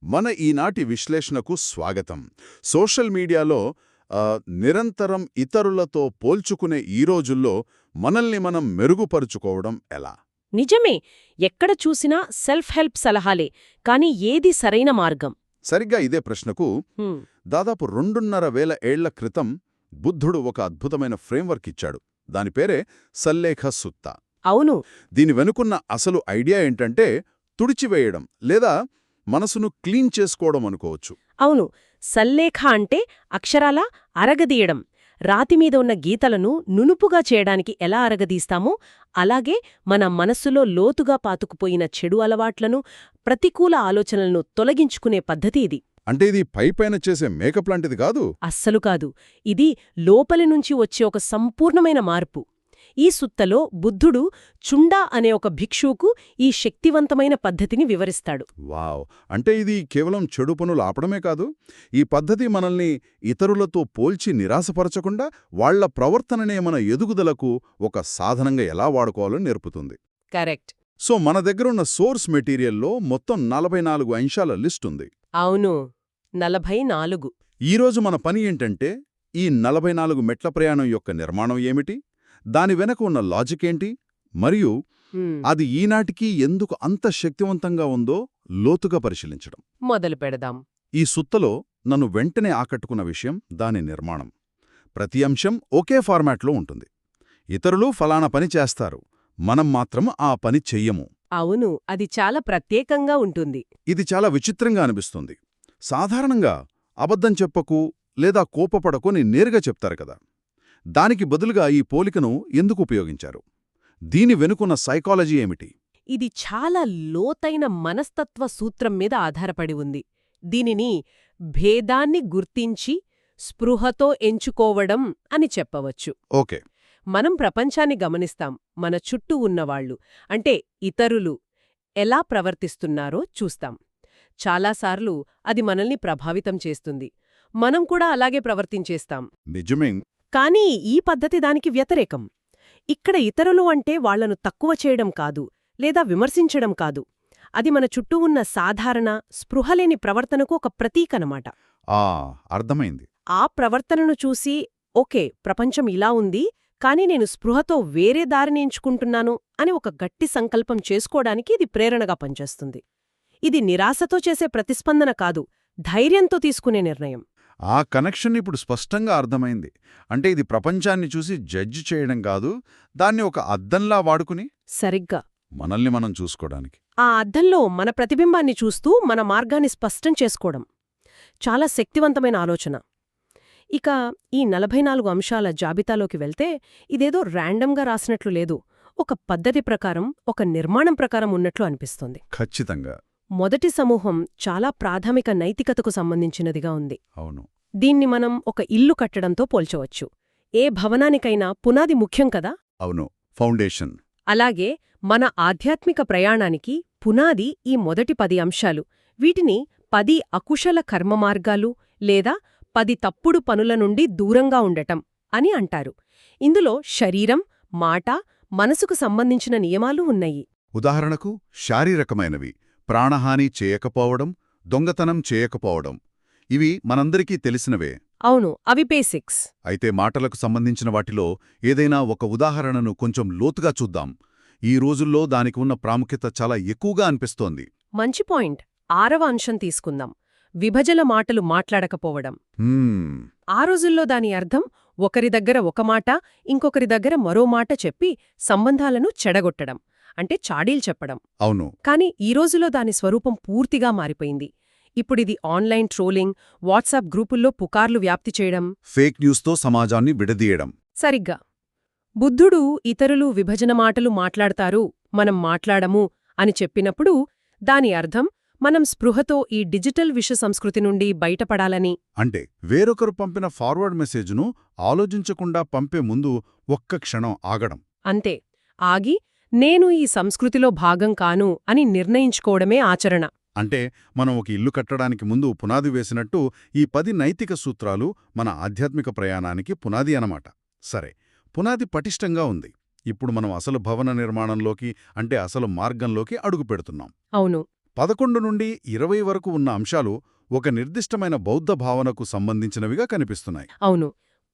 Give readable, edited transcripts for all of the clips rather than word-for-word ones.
మన ఈనాటి విశ్లేషణకు స్వాగతం. సోషల్ మీడియాలో నిరంతరం ఇతరులతో పోల్చుకునే ఈ రోజుల్లో మనల్ని మనం మెరుగుపరుచుకోవడం ఎలా? నిజమే. ఎక్కడ చూసినా సెల్ఫ్ హెల్ప్ సలహాలే, కాని ఏది సరైన మార్గం? సరిగ్గా ఇదే ప్రశ్నకు దాదాపు 2,500 ఏళ్ల క్రితం బుద్ధుడు ఒక అద్భుతమైన ఫ్రేమ్వర్క్ ఇచ్చాడు. దాని పేరే సల్లేఖ సుత్త. అవును. దీని వెనుకున్న అసలు ఐడియా ఏంటంటే తుడిచివేయడం లేదా మనసును క్లీన్ చేసుకోవడం అనుకోవచ్చు. అవును. సల్లేఖ అంటే అక్షరాలా అరగదీయడం. రాతిమీద ఉన్న గీతలను నునుపుగా చేయడానికి ఎలా అరగదీస్తామో అలాగే మన మనస్సులో లోతుగా పాతుకుపోయిన చెడు అలవాట్లను, ప్రతికూల ఆలోచనలను తొలగించుకునే పద్ధతి ఇది. అంటే ఇది పైపైన చేసే మేకప్ లాంటిది కాదు. అస్సలు కాదు. ఇది లోపలి నుంచి వచ్చే ఒక సంపూర్ణమైన మార్పు. ఈ సుత్తలో బుద్ధుడు చుండా అనే ఒక భిక్షువుకు ఈ శక్తివంతమైన పద్ధతిని వివరిస్తాడు. వావ్! అంటే ఇది కేవలం చెడు పనులు ఆపడమే కాదు, ఈ పద్ధతి మనల్ని ఇతరులతో పోల్చి నిరాశపరచకుండా వాళ్ల ప్రవర్తననే మన ఎదుగుదలకు ఒక సాధనంగా ఎలా వాడుకోవాలో నేర్పుతుంది. కరెక్ట్. సో మన దగ్గరున్న సోర్స్ మెటీరియల్లో మొత్తం 44 అంశాల లిస్ట్ ఉంది. అవును, 44. ఈరోజు మన పని ఏంటంటే ఈ 44 మెట్ల ప్రయాణం యొక్క నిర్మాణం ఏమిటి, దాని వెనక ఉన్న లాజిక్ ఏంటి, మరియు అది ఈనాటికి ఎందుకు అంత శక్తివంతంగా ఉందో లోతుగా పరిశీలించడం మొదలు పెడదాం. ఈ సుత్తలో నన్ను వెంటనే ఆకట్టుకున్న విషయం దాని నిర్మాణం. ప్రతి అంశం ఒకే ఫార్మాట్లో ఉంటుంది. ఇతరులు ఫలానా పని చేస్తారు, మనం మాత్రం ఆ పని చెయ్యము. అవును, అది చాలా ప్రత్యేకంగా ఉంటుంది. ఇది చాలా విచిత్రంగా అనిపిస్తుంది. సాధారణంగా అబద్ధం చెప్పకు లేదా కోపపడకు అని నేరుగా చెప్తారు కదా. దానికి బదులుగా ఈ పోలికను ఎందుకు ఉపయోగించారు? దీని వెనుకున్న సైకాలజీ ఏమిటి? ఇది చాలా లోతైన మనస్తత్వ సూత్రం మీద ఆధారపడి ఉంది. దీనిని భేదాన్ని గుర్తించి స్పృహతో ఎంచుకోవడం అని చెప్పవచ్చు. ఓకే. మనం ప్రపంచాన్ని గమనిస్తాం. మన చుట్టూ ఉన్నవాళ్లు, అంటే ఇతరులు ఎలా ప్రవర్తిస్తున్నారో చూస్తాం. చాలాసార్లు అది మనల్ని ప్రభావితం చేస్తుంది. మనం కూడా అలాగే ప్రవర్తించేస్తాం. నిజమే. కానీ ఈ పద్ధతి దానికి వ్యతిరేకం. ఇక్కడ ఇతరులు అంటే వాళ్లను తక్కువ చేయడం కాదు, లేదా విమర్శించడం కాదు. అది మన చుట్టూ ఉన్న సాధారణ, స్పృహలేని ప్రవర్తనకు ఒక ప్రతీకనమాట. అర్థమైంది. ఆ ప్రవర్తనను చూసి ఓకే, ప్రపంచం ఇలా ఉంది, కానీ నేను స్పృహతో వేరే దారిని ఎంచుకుంటున్నాను అని ఒక గట్టి సంకల్పం చేసుకోవడానికి ఇది ప్రేరణగా పనిచేస్తుంది. ఇది నిరాశతో చేసే ప్రతిస్పందన కాదు, ధైర్యంతో తీసుకునే నిర్ణయం. ఆ కనెక్షన్ ఇప్పుడు స్పష్టంగా అర్థమైంది. అంటే ఇది ప్రపంచాన్ని చూసి జడ్జి చేయడం కాదు, దాన్ని ఒక అద్దంలా వాడుకుని సరిగ్గా మనల్ని మనం చూసుకోవడానికి. ఆ అద్దంలో మన ప్రతిబింబాన్ని చూస్తూ మన మార్గాన్ని స్పష్టం చేసుకోవడం చాలా శక్తివంతమైన ఆలోచన. ఇక ఈ 44 అంశాల జాబితాలోకి వెళ్తే ఇదేదో ర్యాండమ్గా రాసినట్లు లేదు. ఒక పద్ధతి ప్రకారం, ఒక నిర్మాణం ప్రకారం ఉన్నట్లు అనిపిస్తుంది. ఖచ్చితంగా. మొదటి సమూహం చాలా ప్రాథమిక నైతికతకు సంబంధించినదిగా ఉంది. అవును. దీన్ని మనం ఒక ఇల్లు కట్టడంతో పోల్చవచ్చు. ఏ భవనానికైనా పునాది ముఖ్యం కదా. అవును, ఫౌండేషన్. అలాగే మన ఆధ్యాత్మిక ప్రయాణానికి పునాది ఈ మొదటి 10 అంశాలు. వీటిని 10 అకుశల కర్మమార్గాలు లేదా 10 తప్పుడు పనుల నుండి దూరంగా ఉండటం అని అంటారు. ఇందులో శరీరం, మాట, మనసుకు సంబంధించిన నియమాలు ఉన్నాయి. ఉదాహరణకు శారీరకమైనవి: ప్రాణహాని చేయకపోవడం, దొంగతనం చేయకపోవడం. ఇవి మనందరికీ తెలిసినవే. అవును, అవి బేసిక్స్. అయితే మాటలకు సంబంధించిన వాటిలో ఏదైనా ఒక ఉదాహరణను కొంచెం లోతుగా చూద్దాం. ఈ రోజుల్లో దానికి ఉన్న ప్రాముఖ్యత చాలా ఎక్కువగా అనిపిస్తోంది. మంచి పాయింట్. 6వ అంశం తీసుకుందాం. విభజన మాటలు మాట్లాడకపోవడం. ఆ రోజుల్లో దాని అర్థం ఒకరి దగ్గర ఒక మాట, ఇంకొకరి దగ్గర మరో మాట చెప్పి సంబంధాలను చెడగొట్టడం, అంటే చాడీలు చెప్పడం. అవును. కాని ఈ రోజులో దాని స్వరూపం పూర్తిగా మారిపోయింది. ఇప్పుడిది ఆన్లైన్ ట్రోలింగ్, వాట్సాప్ గ్రూపుల్లో పుకార్లు వ్యాప్తి చేయడం, ఫేక్ న్యూస్తో సమాజాన్ని విడదీయడం. సరిగ్గా. బుద్ధుడు ఇతరులు విభజన మాటలు మాట్లాడతారు, మనం మాట్లాడము అని చెప్పినప్పుడు దాని అర్థం మనం స్పృహతో ఈ డిజిటల్ విష సంస్కృతి నుండి బయటపడాలని. అంటే వేరొకరు పంపిన ఫార్వర్డ్ మెసేజ్ను ఆలోచించకుండా పంపే ముందు ఒక్క క్షణం ఆగడం. అంతే. ఆగి నేను ఈ సంస్కృతిలో భాగం కాను అని నిర్ణయించుకోవడమే ఆచరణ. అంటే మనం ఒక ఇల్లు కట్టడానికి ముందు పునాది వేసినట్టు ఈ 10 నైతిక సూత్రాలు మన ఆధ్యాత్మిక ప్రయాణానికి పునాది అన్నమాట. సరే, పునాది పటిష్టంగా ఉంది. ఇప్పుడు మనం అసలు భవన నిర్మాణంలోకి, అంటే అసలు మార్గంలోకి అడుగు పెడుతున్నాం. అవును. 11 నుండి 20 వరకు ఉన్న అంశాలు ఒక నిర్దిష్టమైన బౌద్ధ భావనకు సంబంధించినవిగా కనిపిస్తున్నాయి. అవును.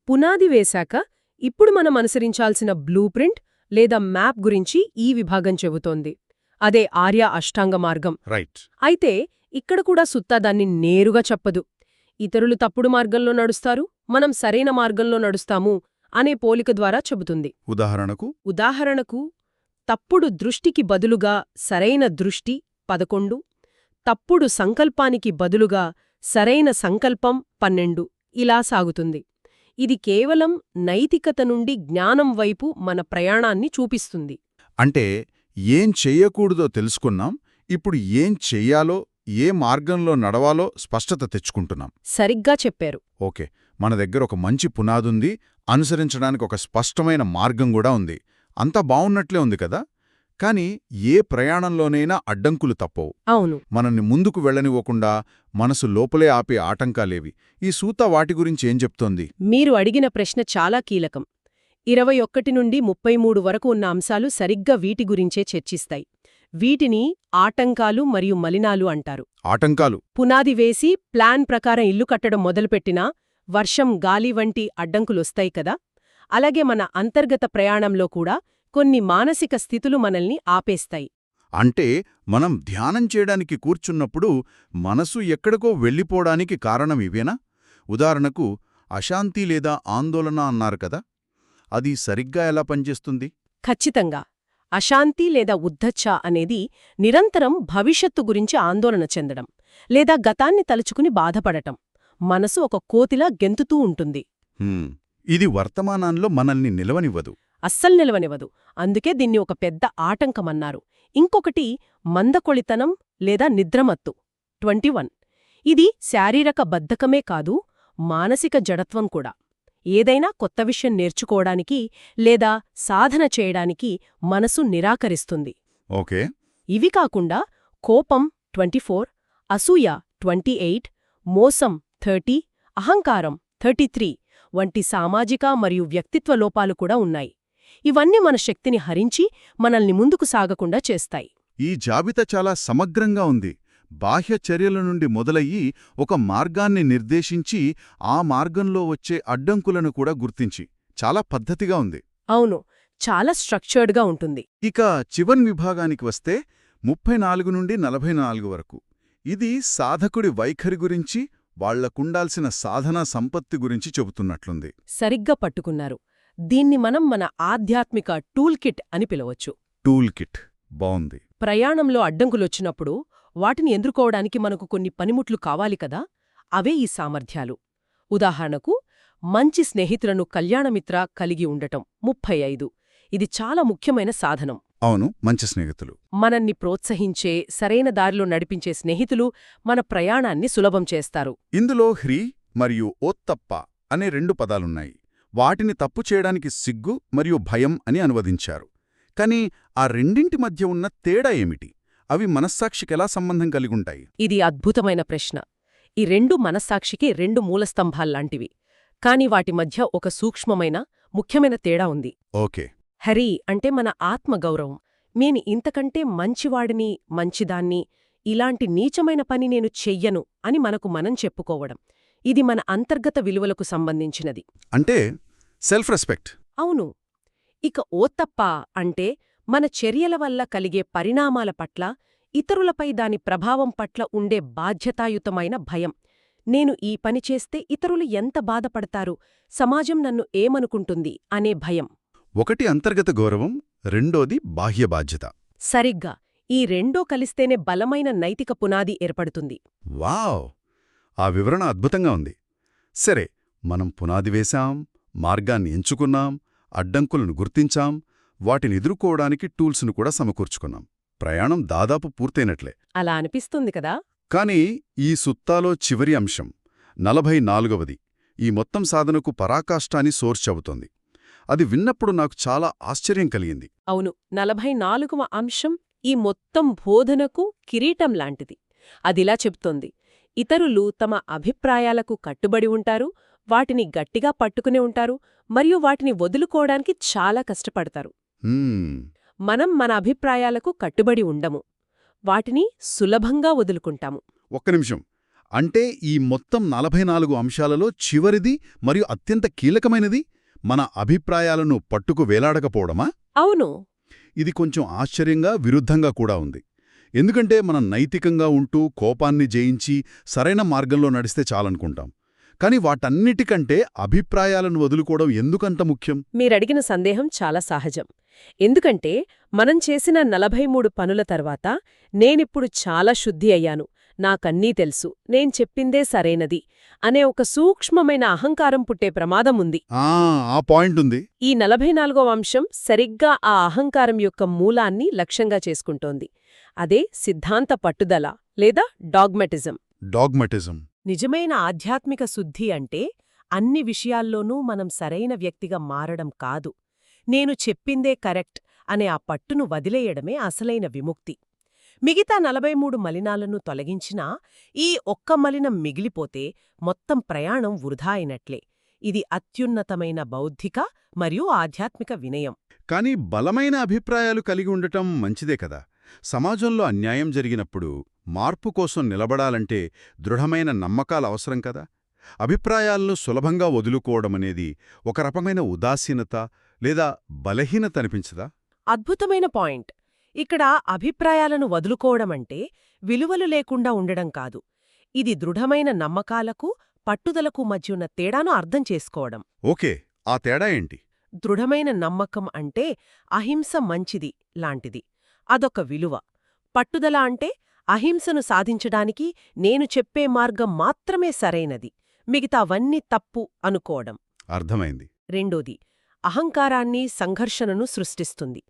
పునాది వేశాక ఇప్పుడు మనం అనుసరించాల్సిన బ్లూ ప్రింట్ లేదా మ్యాప్ గురించి ఈ విభాగం చెబుతోంది. అదే ఆర్య అష్టాంగ మార్గం. రైట్. అయితే ఇక్కడ కూడా సుత్తా దాన్ని నేరుగా చెప్పదు. ఇతరులు తప్పుడు మార్గంలో నడుస్తారు, మనం సరైన మార్గంలో నడుస్తాము అనే పోలిక ద్వారా చెబుతుంది. ఉదాహరణకు తప్పుడు దృష్టికి బదులుగా సరైన దృష్టి 11, తప్పుడు సంకల్పానికి బదులుగా సరైన సంకల్పం 12 ఇలా సాగుతుంది. ఇది కేవలం నైతికత నుండి జ్ఞానం వైపు మన ప్రయాణాన్ని చూపిస్తుంది. అంటే ఏం చెయ్యకూడదో తెలుసుకున్నాం, ఇప్పుడు ఏం చెయ్యాలో, ఏ మార్గంలో నడవాలో స్పష్టత తెచ్చుకుంటున్నాం. సరిగ్గా చెప్పారు. ఓకే, మన దగ్గర ఒక మంచి పునాదుంది, అనుసరించడానికి ఒక స్పష్టమైన మార్గం కూడా ఉంది. అంతా బావున్నట్లే ఉంది కదా. కాని ఏ ప్రయాణంలోనైనా అడ్డంకులు తప్పవు. అవును. మనల్ని ముందుకు వెళ్ళనివ్వకుండా మనసు లోపలే ఆపే ఆటంకాలేవి? ఈ సూత వాటి గురించి ఏం చెప్తోంది? మీరు అడిగిన ప్రశ్న చాలా కీలకం. 21 నుండి 33 వరకు ఉన్న అంశాలు సరిగ్గా వీటి గురించే చర్చిస్తాయి. వీటిని ఆటంకాలు మరియు మలినాలు అంటారు. ఆటంకాలు. పునాది వేసి ప్లాన్ ప్రకారం ఇల్లు కట్టడం మొదలుపెట్టినా వర్షం, గాలి వంటి అడ్డంకులొస్తాయి కదా. అలాగే మన అంతర్గత ప్రయాణంలో కూడా కొన్ని మానసిక స్థితులు మనల్ని ఆపేస్తాయి. అంటే మనం ధ్యానం చేయడానికి కూర్చున్నప్పుడు మనసు ఎక్కడికో వెళ్ళిపోవడానికి కారణం ఇవేనా? ఉదాహరణకు అశాంతి లేదా ఆందోళన అన్నారు కదా, అది సరిగ్గా ఎలా పనిచేస్తుంది? ఖచ్చితంగా. అశాంతి లేదా ఉద్ధచ్చ అనేది నిరంతరం భవిష్యత్తు గురించి ఆందోళన చెందడం, లేదా గతాన్ని తలుచుకుని బాధపడటం. మనసు ఒక కోతిలా గెంతుతూ ఉంటుంది. ఇది వర్తమానంలో మనల్ని నిలవనివ్వదు. అస్సలు నిలవనివ్వదు. అందుకే దీన్ని ఒక పెద్ద ఆటంకమన్నారు. ఇంకొకటి మందకొళితనం లేదా నిద్రమత్తు 21. ఇది శారీరక బద్ధకమే కాదు, మానసిక జడత్వం కూడా. ఏదైనా కొత్త విషయం నేర్చుకోవడానికి లేదా సాధన చేయడానికి మనసు నిరాకరిస్తుంది. ఓకే. ఇవి కాకుండా కోపం 24, అసూయ 28, మోసం 30, అహంకారం 33 వంటి సామాజిక మరియు వ్యక్తిత్వ లోపాలు కూడా ఉన్నాయి. ఇవన్నీ మన శక్తిని హరించి మనల్ని ముందుకు సాగకుండా చేస్తాయి. ఈ జాబితా చాలా సమగ్రంగా ఉంది. బాహ్య చర్యల నుండి మొదలయ్యి ఒక మార్గాన్ని నిర్దేశించి ఆ మార్గంలో వచ్చే అడ్డంకులను కూడా గుర్తించి చాలా పద్ధతిగా ఉంది. అవును, చాలా స్ట్రక్చర్డ్గా ఉంటుంది. ఇక చివరి విభాగానికి వస్తే 34 నుండి 44 వరకు. ఇది సాధకుడి వైఖరి గురించి, వాళ్లకుండాల్సిన సాధనా సంపత్తి గురించి చెబుతున్నట్లుంది. సరిగ్గా పట్టుకున్నారు. దీన్ని మనం మన ఆధ్యాత్మిక టూల్ కిట్ అని పిలవచ్చు. టూల్ కిట్ బావుంది. ప్రయాణంలో అడ్డంకులొచ్చినప్పుడు వాటిని ఎదుర్కోవడానికి మనకు కొన్ని పనిముట్లు కావాలి కదా, అవే ఈ సామర్థ్యాలు. ఉదాహరణకు మంచి స్నేహితులను కళ్యాణమిత్ర కలిగి ఉండటం 35. ఇది చాలా ముఖ్యమైన సాధనం. అవును, మంచి స్నేహితులు. మనల్ని ప్రోత్సహించే, సరైన దారిలో నడిపించే స్నేహితులు మన ప్రయాణాన్ని సులభం చేస్తారు. ఇందులో హ్రీ మరియు ఓత్తప్ప అనే 2 పదాలున్నాయి. వాటిని తప్పు చేయడానికి సిగ్గు మరియు భయం అని అనువదించారు. కాని ఆ రెండింటి మధ్య ఉన్న తేడా ఏమిటి? అవి మనస్సాక్షికెలా సంబంధం కలిగుంటాయి? ఇది అద్భుతమైన ప్రశ్న. ఈ 2 మనస్సాక్షికి 2 మూలస్తంభాల్లాంటివి. కాని వాటి మధ్య ఒక సూక్ష్మమైన, ముఖ్యమైన తేడా ఉంది. ఓకే. హరి అంటే మన ఆత్మగౌరవం. నేను ఇంతకంటే మంచివాడిని, మంచిదాన్ని, ఇలాంటి నీచమైన పని నేను చెయ్యను అని మనకు మనం చెప్పుకోవడం. ఇది మన అంతర్గత విలువలకు సంబంధించినది. అంటే సెల్ఫ్ రెస్పెక్ట్. అవును. ఇక ఓత్తప్ప అంటే మన చర్యల వల్ల కలిగే పరిణామాల పట్ల, ఇతరులపై దాని ప్రభావం పట్ల ఉండే బాధ్యతాయుతమైన భయం. నేను ఈ పని చేస్తే ఇతరులు ఎంత బాధపడతారు, సమాజం నన్ను ఏమనుకుంటుంది అనే భయం. ఒకటి అంతర్గత గౌరవం, రెండోది బాహ్య బాధ్యత. సరిగ్గా. ఈ రెండో కలిస్తేనే బలమైన నైతిక పునాది ఏర్పడుతుంది. వావ్! ఆ వివరణ అద్భుతంగా ఉంది. సరే, మనం పునాది వేశాం, మార్గాన్ని ఎంచుకున్నాం, అడ్డంకులను గుర్తించాం, వాటిని ఎదుర్కోవడానికి టూల్స్ను కూడా సమకూర్చుకున్నాం. ప్రయాణం దాదాపు పూర్తయినట్లే. అలా అనిపిస్తుంది కదా. కాని ఈ సుత్తాలో చివరి అంశం 44వది ఈ మొత్తం సాధనకు పరాకాష్టాని సోర్స్ చెబుతోంది. అది విన్నప్పుడు నాకు చాలా ఆశ్చర్యం కలిగింది. అవును, 44వ అంశం ఈ మొత్తం బోధనకు కిరీటం లాంటిది. అదిలా చెప్తోంది, ఇతరులు తమ అభిప్రాయాలకు కట్టుబడి ఉంటారు, వాటిని గట్టిగా పట్టుకునే ఉంటారు, మరియు వాటిని వదులుకోవడానికి చాలా కష్టపడతారు. మనం మన అభిప్రాయాలకు కట్టుబడి ఉండము. వాటిని సులభంగా వదులుకుంటాము. ఒక్క నిమిషం. అంటే ఈ మొత్తం 44 అంశాలలో చివరిది మరియు అత్యంత కీలకమైనది మన అభిప్రాయాలను పట్టుకు వేలాడకపోవడమా? అవును. ఇది కొంచెం ఆశ్చర్యంగా, విరుద్ధంగా కూడా ఉంది. ఎందుకంటే మనం నైతికంగా ఉంటూ కోపాన్ని జయించి సరైన మార్గంలో నడిస్తే చాలనుకుంటాం. కాని వాటన్నిటికంటే అభిప్రాయాలను వదులుకోవడం ఎందుకంత ముఖ్యం? మీరడిగిన సందేహం చాలా సహజం. ఎందుకంటే మనం చేసిన 43 పనుల తర్వాత నేనిప్పుడు చాలా శుద్ధి అయ్యాను, నాకన్నీ తెలుసు, నేను చెప్పిందే సరైనది అనే ఒక సూక్ష్మమైన అహంకారం పుట్టే ప్రమాదం ఉంది. ఆ పాయింట్ ఉంది. ఈ 44వ అంశం సరిగ్గా ఆ అహంకారం యొక్క మూలాన్ని లక్ష్యంగా చేసుకుంటోంది. అదే సిద్ధాంత పట్టుదల లేదా డాగ్మటిజం. నిజమైన ఆధ్యాత్మిక శుద్ధి అంటే అన్ని విషయాల్లోనూ మనం సరైన వ్యక్తిగా మారడం కాదు. నేను చెప్పిందే కరెక్ట్ అనే ఆ పట్టును వదిలేయడమే అసలైన విముక్తి. మిగతా 43 మలినాలను తొలగించినా ఈ ఒక్క మలినం మిగిలిపోతే మొత్తం ప్రయాణం వృధా అయినట్లే. ఇది అత్యున్నతమైన బౌద్ధిక మరియు ఆధ్యాత్మిక వినయం. కానీ బలమైన అభిప్రాయాలు కలిగి ఉండటం మంచిదే కదా. సమాజంలో అన్యాయం జరిగినప్పుడు మార్పు కోసం నిలబడాలంటే దృఢమైన నమ్మకాలు అవసరం కదా. అభిప్రాయాలను సులభంగా వదులుకోవడమనేది ఒక రకమైన ఉదాసీనత లేదా బలహీనత అనిపించదా? అద్భుతమైన పాయింట్. ఇక్కడ అభిప్రాయాలను వదులుకోవడమంటే విలువలు లేకుండా ఉండడం కాదు. ఇది దృఢమైన నమ్మకాలకు, పట్టుదలకు మధ్యున్న తేడాను అర్థం చేసుకోవడం. ఓకే, ఆ తేడా ఏంటి? దృఢమైన నమ్మకం అంటే అహింస మంచిది లాంటిది. అదొక విలువ. పట్టుదల అంటే అహింసను సాధించడానికి నేను చెప్పే మార్గం మాత్రమే సరైనది, మిగతావన్నీ తప్పు అనుకోవడం. అర్థమైంది. రెండోది, అహంకారాన్ని, సంఘర్షణను సృష్టిస్తుంది.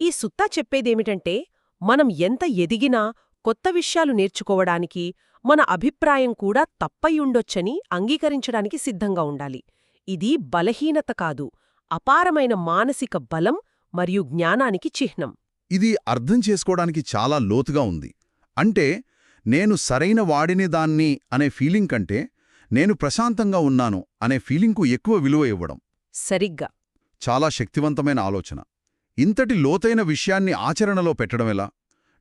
ఈ సుత్తా చెప్పేదేమిటంటే మనం ఎంత ఎదిగినా కొత్త విషయాలు నేర్చుకోవడానికి మన అభిప్రాయం కూడా తప్పయుండొచ్చని అంగీకరించడానికి సిద్ధంగా ఉండాలి. ఇది బలహీనత కాదు, అపారమైన మానసిక బలం మరియు జ్ఞానానికి చిహ్నం. ఇది అర్థం చేసుకోవడానికి చాలా లోతుగా ఉంది. అంటే నేను సరైన వాడిని దాన్ని అనే ఫీలింగ్ కంటే నేను ప్రశాంతంగా ఉన్నాను అనే ఫీలింగ్కు ఎక్కువ విలువ ఇవ్వడం. సరిగ్గా. చాలా శక్తివంతమైన ఆలోచన. ఇంతటి లోతైన విషయాన్ని ఆచరణలో పెట్టడమెలా?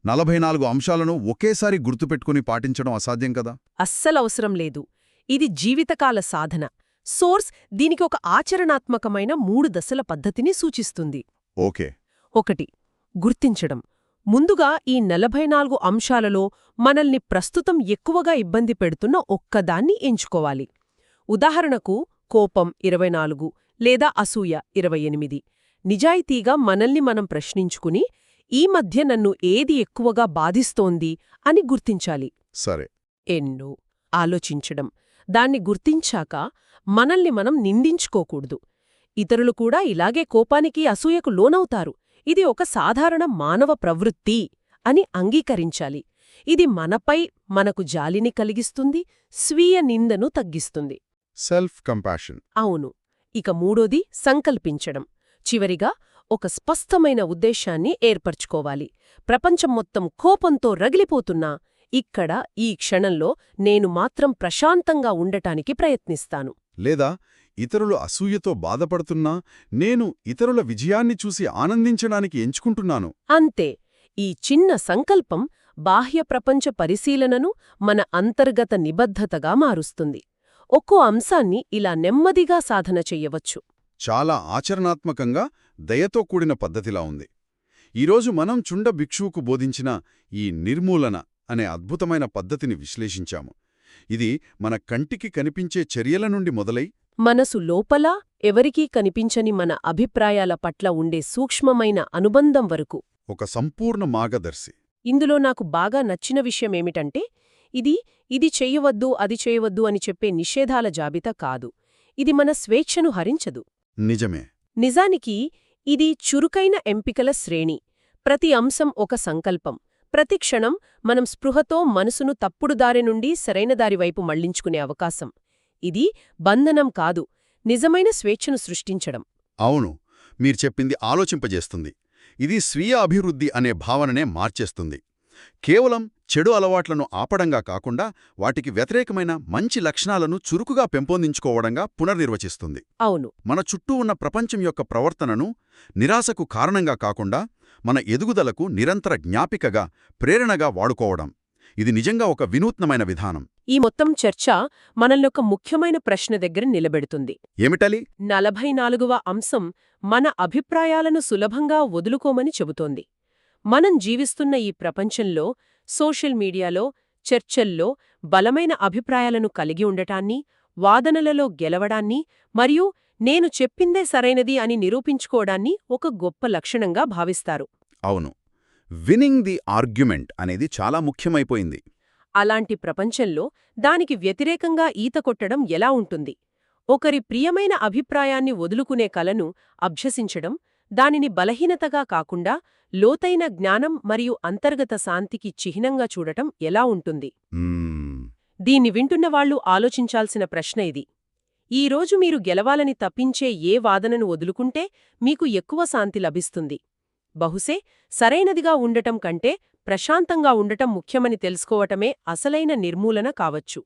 44 అంశాలను ఒకేసారి గుర్తుపెట్టుకుని పాటించడం అసాధ్యం కదా. అస్సలవసరం లేదు. ఇది జీవితకాల సాధన. సోర్స్ దీనికి ఒక ఆచరణాత్మకమైన 3 దశల పద్ధతిని సూచిస్తుంది. ఓకే. 1. గుర్తించడం. ముందుగా ఈ 44 అంశాలలో మనల్ని ప్రస్తుతం ఎక్కువగా ఇబ్బంది పెడుతున్న ఒక్కదాన్ని ఎంచుకోవాలి. ఉదాహరణకు కోపం 24 లేదా అసూయ 28. నిజాయితీగా మనల్ని మనం ప్రశ్నించుకుని ఈ మధ్య నన్ను ఏది ఎక్కువగా బాధిస్తోంది అని గుర్తించాలి. సరే. ఎన్నో ఆలోచించడం. దాన్ని గుర్తించాక మనల్ని మనం నిందించుకోకూడదు. ఇతరులు కూడా ఇలాగే కోపానికి, అసూయకు లోనవుతారు, ఇది ఒక సాధారణ మానవ ప్రవృత్తి అని అంగీకరించాలి. ఇది మనపై మనకు జాలిని కలిగిస్తుంది, స్వీయ నిందను తగ్గిస్తుంది. Self compassion. అవును. ఇక మూడోది సంకల్పించడం. చివరిగా ఒక స్పష్టమైన ఉద్దేశాన్ని ఏర్పర్చుకోవాలి. ప్రపంచం మొత్తం కోపంతో రగిలిపోతున్నా ఇక్కడ ఈ క్షణంలో నేను మాత్రం ప్రశాంతంగా ఉండటానికి ప్రయత్నిస్తాను. లేదా ఇతరులు అసూయతో బాధపడుతున్నా నేను ఇతరుల విజయాన్ని చూసి ఆనందించడానికి ఎంచుకుంటున్నాను. అంతే. ఈ చిన్న సంకల్పం బాహ్య ప్రపంచ పరిశీలనను మన అంతర్గత నిబద్ధతగా మారుస్తుంది. ఒక్కో అంశాన్ని ఇలా నెమ్మదిగా సాధన చెయ్యవచ్చు. చాలా ఆచరణాత్మకంగా, దయతో కూడిన పద్ధతిలా ఉంది. ఈరోజు మనం చుండ భిక్షువుకు బోధించిన ఈ నిర్మూలన అనే అద్భుతమైన పద్ధతిని విశ్లేషించాము. ఇది మన కంటికి కనిపించే చర్యల నుండి మొదలై మనసు లోపల ఎవరికీ కనిపించని మన అభిప్రాయాల పట్ల ఉండే సూక్ష్మమైన అనుబంధం వరకు ఒక సంపూర్ణ మార్గదర్శి. ఇందులో నాకు బాగా నచ్చిన విషయమేమిటంటే ఇది చెయ్యవద్దు, అది చేయవద్దు అని చెప్పే నిషేధాల జాబితా కాదు. ఇది మన స్వేచ్ఛను హరించదు. నిజమే. నిజానికి ఇది చురుకైన ఎంపికల శ్రేణి. ప్రతి అంశం ఒక సంకల్పం. ప్రతి క్షణం మనం స్పృహతో మనసును తప్పుడు దారి నుండి సరైన దారివైపు మళ్లించుకునే అవకాశం. ఇది బంధనం కాదు, నిజమైన స్వేచ్ఛను సృష్టించడం. అవును, మీరు చెప్పింది ఆలోచింపజేస్తుంది. ఇది స్వీయ అభివృద్ధి అనే భావననే మార్చేస్తుంది. కేవలం చెడు అలవాట్లను ఆపడంగా కాకుండా వాటికి వ్యతిరేకమైన మంచి లక్షణాలను చురుకుగా పెంపొందించుకోవడంగా పునర్నిర్వచిస్తుంది. అవును. మన చుట్టూ ఉన్న ప్రపంచం యొక్క ప్రవర్తనను నిరాశకు కారణంగా కాకుండా మన ఎదుగుదలకు నిరంతర జ్ఞాపికగా, ప్రేరణగా వాడుకోవడం. ఇది నిజంగా ఒక వినూత్నమైన విధానం. ఈ మొత్తం చర్చ మనల్నొక ముఖ్యమైన ప్రశ్న దగ్గర నిలబెడుతుంది. ఏమిటలి? 44వ అంశం మన అభిప్రాయాలను సులభంగా వదులుకోమని చెబుతోంది. మనం జీవిస్తున్న ఈ ప్రపంచంలో, సోషల్ మీడియాలో, చర్చల్లో బలమైన అభిప్రాయాలను కలిగి ఉండటాన్ని, వాదనలలో గెలవడాన్ని మరియు నేను చెప్పిందే సరైనది అని నిరూపించుకోవడాన్ని ఒక గొప్ప లక్షణంగా భావిస్తారు. అవును. విన్నింగ్ ది ఆర్గ్యుమెంట్ అనేది చాలా ముఖ్యమైపోయింది. అలాంటి ప్రపంచంలో దానికి వ్యతిరేకంగా ఈత కొట్టడం ఎలా ఉంటుంది? ఒకరి ప్రియమైన అభిప్రాయాన్ని వదులుకునే కలను అభ్యసించడం, దానిని బలహీనతగా కాకుండా లోతైన జ్ఞానం మరియు అంతర్గత శాంతికి చిహ్నంగా చూడటం ఎలా ఉంటుంది? దీన్ని వింటున్నవాళ్లు ఆలోచించాల్సిన ప్రశ్న ఇది. ఈరోజు మీరు గెలవాలని తప్పించే ఏ వాదనను వదులుకుంటే మీకు ఎక్కువ శాంతి లభిస్తుంది? బహుశే సరైనదిగా ఉండటం కంటే ప్రశాంతంగా ఉండటం ముఖ్యమని తెలుసుకోవటమే అసలైన నిర్మూలన కావచ్చు.